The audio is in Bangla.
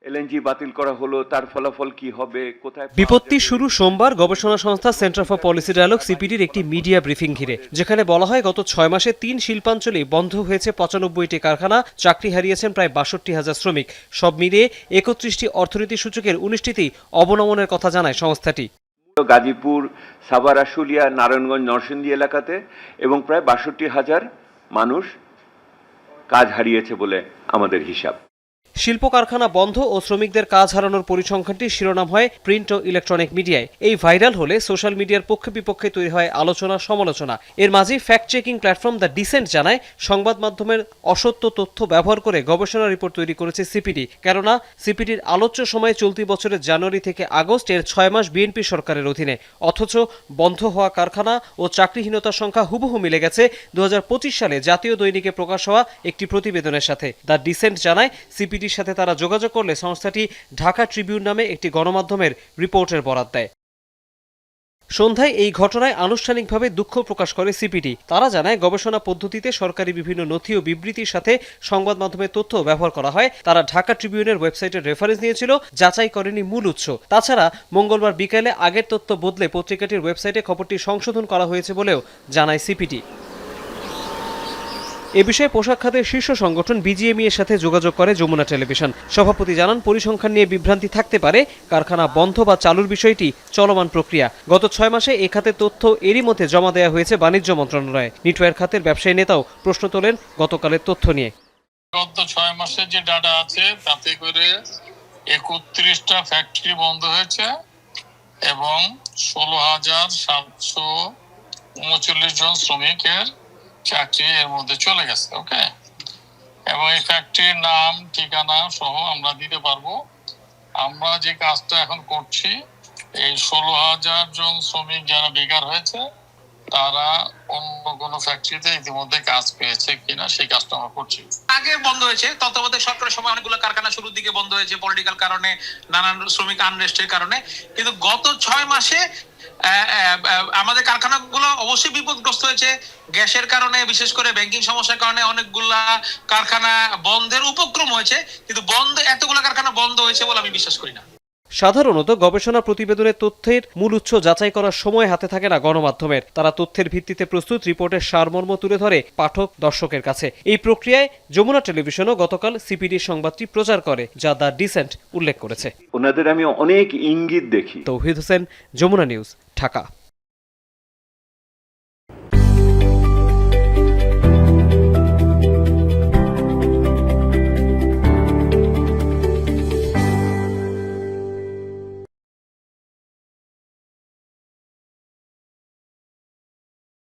এলএনজি বাতিল করা হলো, তার ফলাফল কি হবে, কোথায় বিপত্তি শুরু সোমবার গবেষণা সংস্থা সেন্টার ফর পলিসি ডায়ালগ সিপিডির একটি মিডিয়া ব্রিফিং ঘিরে, যেখানে বলা হয় গত 6 মাসে 3 শিল্পাঞ্চলে বন্ধ হয়েছে 95টি কারখানা, চাকরি হারিয়েছেন প্রায় 62,000 শ্রমিক। সব মিলিয়ে 31টি অর্থনীতি সূচকের 19টিতেই অবনমনের কথা জানায় সংস্থাটি। গাজীপুর, সাভার, আশুলিয়া, নারায়ণগঞ্জ, নরসিংদী এলাকাতে এবং প্রায় 62,000 মানুষ কাজ হারিয়েছে বলে আমাদের হিসাব। শিল্প কারখানা বন্ধ ও শ্রমিকদের কাজ হারানোর পরিসংখ্যানটি শিরোনাম হয় প্রিন্ট ও ইলেকট্রনিক মিডিয়ায়। এই ভাইরাল হলে সোশ্যাল মিডিয়ার পক্ষে বিপক্ষে তৈরি হয় আলোচনা সমালোচনা। এর মাঝেই fact checking platform the Dissent জানায় সংবাদ মাধ্যমের অসত্য তথ্য ব্যবহার করে গবেষণা রিপোর্ট তৈরি করেছে সিপিডি। কেননা সিপিডির আলোচ্য সময়ে চলতি বছরের জানুয়ারি থেকে আগস্ট এর 6 মাস বিএনপি সরকারের অধীনে, অথচ বন্ধ হওয়া কারখানা ও চাকরিহীনতার সংখ্যা হুবহু মিলে গেছে 2025 সালে জাতীয় দৈনিকে প্রকাশ হওয়া একটি প্রতিবেদনের সাথে। দ্য ডিসেন্ট জানায় সিপিডির সাথে তারা যোগাযোগ করলে সংস্থাটি ঢাকা ট্রিবিউন নামে একটি গণমাধ্যমের রিপোর্টের বরাত দেয়। সন্ধ্যায় এই ঘটনায় আনুষ্ঠানিকভাবে দুঃখ প্রকাশ করে সিপিডি। তারা জানায় গবেষণা পদ্ধতিতে সরকারি বিভিন্ন নথি ও বিবৃতির সাথে সংবাদ মাধ্যমের তথ্য ব্যবহার করা হয়। তারা ঢাকা ট্রিবিউনের ওয়েবসাইটের রেফারেন্স নিয়েছিল, যাচাই করেনি মূল উৎস। তাছাড়া মঙ্গলবার বিকেলে আগের তথ্য বদলে পত্রিকাটির ওয়েবসাইটে খবরটি সংশোধন করা হয়েছে বলেও জানায় সিপিডি। এ বিষয়ে পোশাক খাতের শীর্ষ সংগঠন বিজিএমই এর সাথে যোগাযোগ করে যমুনা টেলিভিশন। সভাপতি জানান, পরিসংখ্যান নিয়ে বিভ্রান্তি থাকতে পারে, কারখানা বন্ধ বা চালুর বিষয়টি চলমান প্রক্রিয়া। গত 6 মাসে এ খাতের তথ্য এরই মধ্যে জমা দেওয়া হয়েছে বাণিজ্য মন্ত্রণালয়ে। নিটওয়্যার খাতের ব্যবসায়ী নেতাও প্রশ্ন তোলেন গতকালের তথ্য নিয়ে। গত 6 মাসের যে ডাটা আছে তাতে করে 31টা ফ্যাক্টরি বন্ধ হয়েছে এবং 16,739 জন শ্রমিকের চাকরি এর মধ্যে চলে গেছে। ওকে, এবং এই ফ্যাক্টরির নাম, ঠিকানা সহ আমরা দিতে পারবো। আমরা যে কাজটা এখন করছি, এই 16,000 জন শ্রমিক যারা বেকার হয়েছে তারা অন্য কোনো ফ্যাক্টরিতে ইতিমধ্যে কাজ পেয়েছে কিনা সেই কাজটা আমরা করছি। আগে বন্ধ হয়েছে, তত্ত্বাবধায়ক সরকারের সময় অনেকগুলো কারখানা শুরুর দিকে বন্ধ হয়েছে পলিটিক্যাল কারণে, নানান শ্রমিক আনরেস্টের কারণে। কিন্তু গত 6 মাসে আমাদের কারখানাগুলো অবশ্যই বিপদগ্রস্ত হয়েছে গ্যাসের কারণে, বিশেষ করে ব্যাংকিং সমস্যার কারণে অনেকগুলা কারখানা বন্ধের উপক্রম হয়েছে। কিন্তু এতগুলো কারখানা বন্ধ হয়েছে বলে আমি বিশ্বাস করি না। সাধারণত গবেষণা প্রতিবেদনের তথ্যের মূল উৎস যাচাই করার সময় হাতে থাকে না গণমাধ্যমের। তারা তথ্যের ভিত্তিতে প্রস্তুত রিপোর্টের সারমর্ম তুলে ধরে পাঠক দর্শকের কাছে। এই প্রক্রিয়ায় যমুনা টেলিভিশনও গতকাল সিপিডির সংবাদটি প্রচার করে, যা দ্য ডিসেন্ট উল্লেখ করেছে। ওনাদের আমি অনেক ইঙ্গিত দেখি। তৌহিদ হোসেন, যমুনা নিউজ, ঢাকা।